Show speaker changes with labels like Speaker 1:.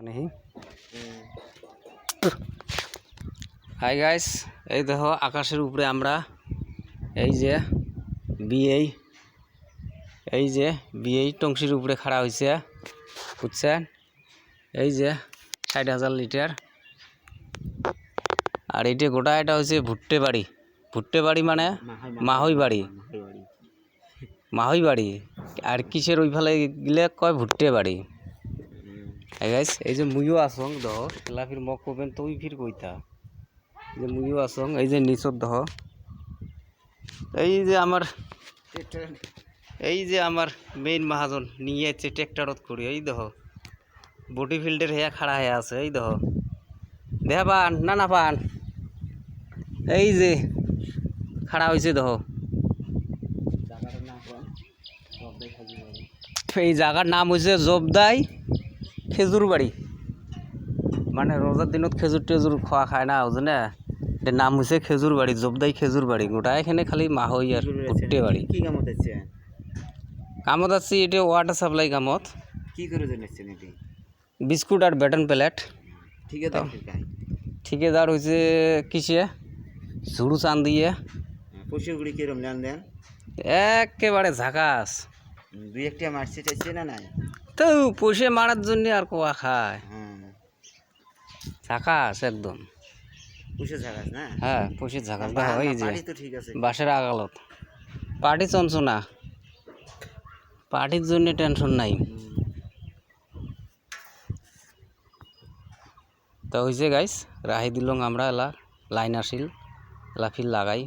Speaker 1: नहीं hi guys এই দেখো আকাশের উপরে আমরা এই যে বিএই টংসির উপরে খাড়া হইছে বুঝছেন এই যে ৬০,০০০ লিটার আর এইটা গোটা এটা হচ্ছে ভুট্টে বাড়ি মানে মাহই বাড়ি আর কিসের ওই ফেলে গেলে কয় ভুট্টে বাড়ি গাইস এই যে মুইও আসং দহ খেলাফির মক করবেন তো ওই ফির কইতা যে মুইও আসং এই যে নিচর দহ এই যে আমার মেইন মহাজন নিয়ে যাচ্ছে ট্র্যাক্টরত করে এই দহ বডি ফিল্ডের হেয়া খাড়া হয়ে আছে এই দহ দেখা পান না পান এই যে খাড়া হয়েছে দহ এই জায়গার নাম হয়েছে জবদাই খেজুর বাড়ি মানে রোজার দিনত খেজুর টেজুর খাওয়া খায় না বুঝলে এটার নাম হয়েছে খেজুর বাড়ি জবদাই খেজুর বাড়ি গোটা এখানে খালি মাহই আর ভুট্টে বাড়ি
Speaker 2: কি কামত আছে
Speaker 1: কামত আছে এটা ওয়াটার সাপ্লাই কামত
Speaker 2: কি করে জানেন এটি
Speaker 1: বিস্কুট আর বেটন প্লেট ঠিকাদার হয়েছে কিসে ঝুড়ু চান দিয়ে
Speaker 2: পশুগুলি কিরম লেন দেন
Speaker 1: একেবারে ঝাকাস
Speaker 2: দুই একটা মারছে চাইছে না নাই
Speaker 1: তো পয়সা মারার জন্য আর কোয়া খায় ঝাকাস একদম
Speaker 2: পুষে ঝাকাস না
Speaker 1: হ্যাঁ পয়সা ঝাকাস দেখো এই যে
Speaker 2: তো ঠিক আছে
Speaker 1: বাসের আগালত পার্টি চলছো না পার্টির জন্য টেনশন নাই তো হয়েছে গাইস রাহি দিলং আমরা এলা লাইন আসিল এলা ফিল লাগাই